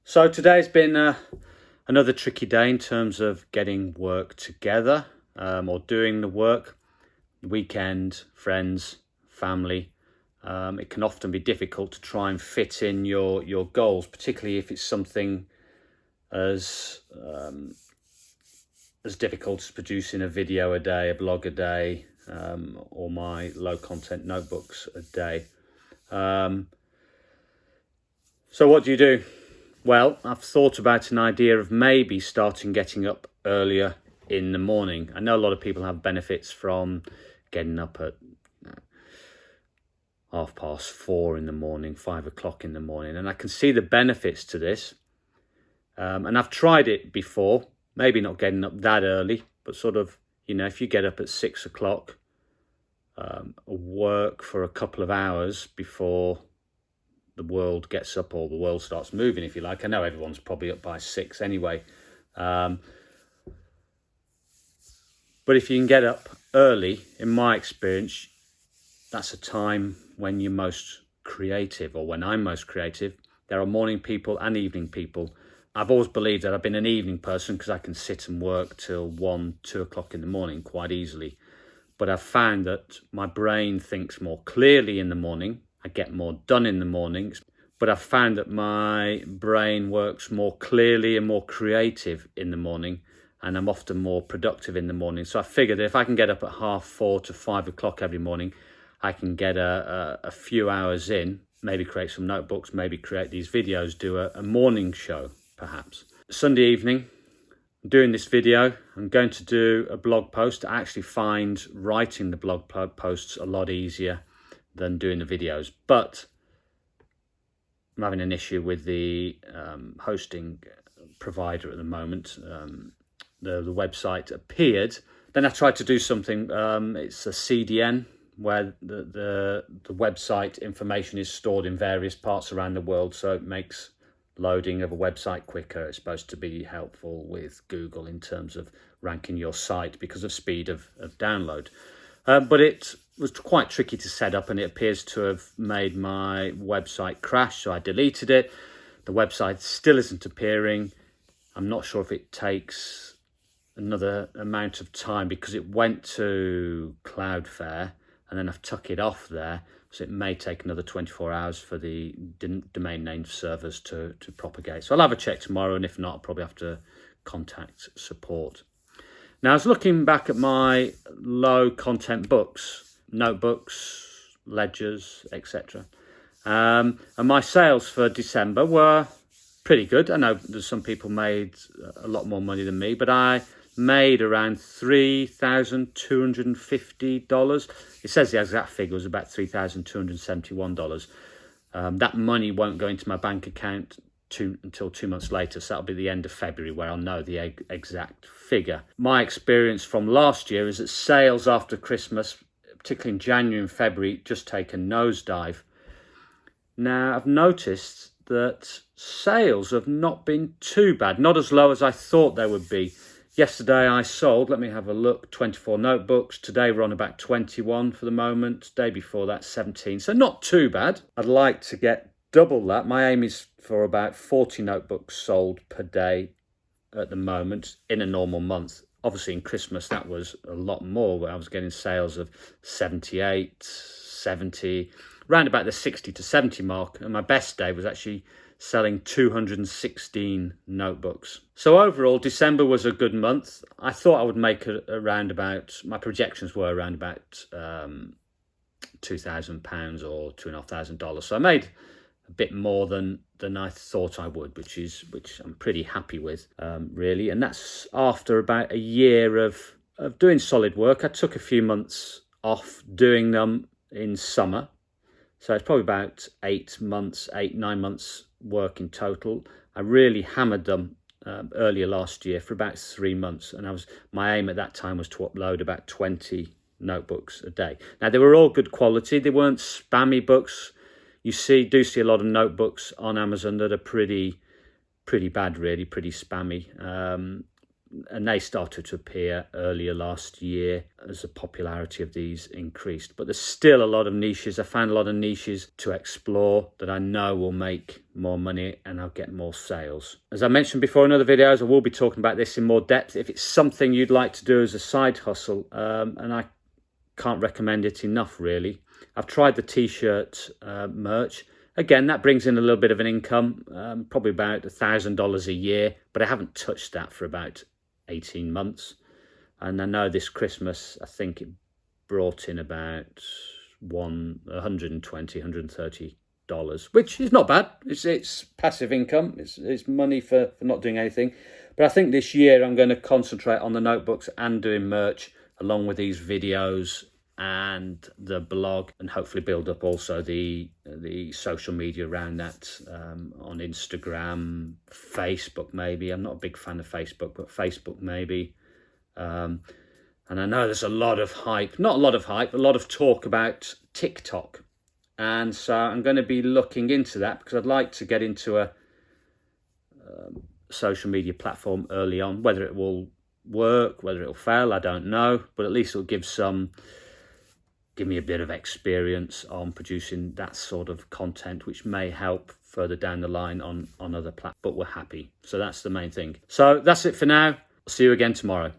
So today's been another tricky day in terms of getting work together or doing the work. Weekend, friends, family. It can often be difficult to try and fit in your goals, particularly if it's something as difficult as producing a video a day, a blog a day, or my low content notebooks a day. So what do? Well, I've thought about an idea of maybe starting getting up earlier in the morning. I know a lot of people have benefits from getting up at 4:30 in the morning, 5 o'clock in the morning, and I can see the benefits to this. And I've tried it before, maybe not getting up that early, but sort of, if you get up at 6 o'clock, work for a couple of hours before the world gets up or the world starts moving, if you like. I know everyone's probably up by 6 anyway. But if you can get up early, in my experience, that's a time when you're most creative, or when I'm most creative. There are morning people and evening people. I've always believed that I've been an evening person because I can sit and work till 1, 2 o'clock in the morning quite easily. But I've found that my brain thinks more clearly in the morning. I get more done in the mornings, but I've found that my brain works more clearly and more creative in the morning, and I'm often more productive in the morning. So I figured if I can get up at 4:30 to 5 o'clock every morning, I can get a few hours in, maybe create some notebooks, maybe create these videos, do a morning show perhaps. Sunday evening, I'm doing this video. I'm going to do a blog post. I actually find writing the blog posts a lot easier than doing the videos, but I'm having an issue with the hosting provider at the moment. The website appeared, then I tried to do something. It's a CDN where the website information is stored in various parts around the world, so it makes loading of a website quicker. It's supposed to be helpful with Google in terms of ranking your site because of speed of download. But it was quite tricky to set up, and it appears to have made my website crash, so I deleted it. The website still isn't appearing. I'm not sure if it takes another amount of time because it went to Cloudflare and then I've took it off there, so it may take another 24 hours for the domain name servers to propagate. So I'll have a check tomorrow, and if not, I'll probably have to contact support. Now, I was looking back at my low content books, notebooks, ledgers, etc. And my sales for December were pretty good. I know there's some people made a lot more money than me, but I made around $3,250. It says the exact figure was about $3,271. That money won't go into my bank account until 2 months later, so that'll be the end of February where I'll know the exact figure. My experience from last year is that sales after Christmas, particularly in January and February, just take a nosedive. Now, I've noticed that sales have not been too bad, not as low as I thought they would be. Yesterday I sold, let me have a look, 24 notebooks. Today we're on about 21 for the moment. Day before that, 17. So not too bad. I'd like to get double that. My aim is for about 40 notebooks sold per day at the moment in a normal month. Obviously in Christmas that was a lot more, where I was getting sales of 78, 70, around about the 60 to 70 mark. And my best day was actually selling 216 notebooks. So overall, December was a good month. I thought I would make around about, my projections were around about £2,000 or $2,500. So I made a bit more than I thought I would, which I'm pretty happy with, really. And that's after about a year of doing solid work. I took a few months off doing them in summer. So it's probably about 9 months work in total. I really hammered them earlier last year for about 3 months, and my aim at that time was to upload about 20 notebooks a day. Now, they were all good quality. They weren't spammy books. You do see a lot of notebooks on Amazon that are pretty bad, really, pretty spammy. and they started to appear earlier last year as the popularity of these increased. But there's still a lot of niches. I found a lot of niches to explore that I know will make more money and I'll get more sales. As I mentioned before in other videos, I will be talking about this in more depth. If it's something you'd like to do as a side hustle, and I can't recommend it enough, really. I've tried the t-shirt merch. Again, that brings in a little bit of an income, probably about $1,000 a year, but I haven't touched that for about 18 months. And I know this Christmas, I think it brought in about $120, $130, which is not bad. It's passive income. It's money for not doing anything. But I think this year I'm going to concentrate on the notebooks and doing merch along with these videos and the blog, and hopefully build up also the social media around that, on Instagram, Facebook maybe. I'm not a big fan of Facebook, but Facebook maybe. And I know there's a lot of hype, not a lot of hype, a lot of talk about TikTok. And so I'm going to be looking into that because I'd like to get into a social media platform early on. Whether it will work, whether it'll fail, I don't know, but at least it'll give me a bit of experience on producing that sort of content, which may help further down the line on other platforms. But we're happy. So that's the main thing. So that's it for now. I'll see you again tomorrow.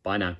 Bye now.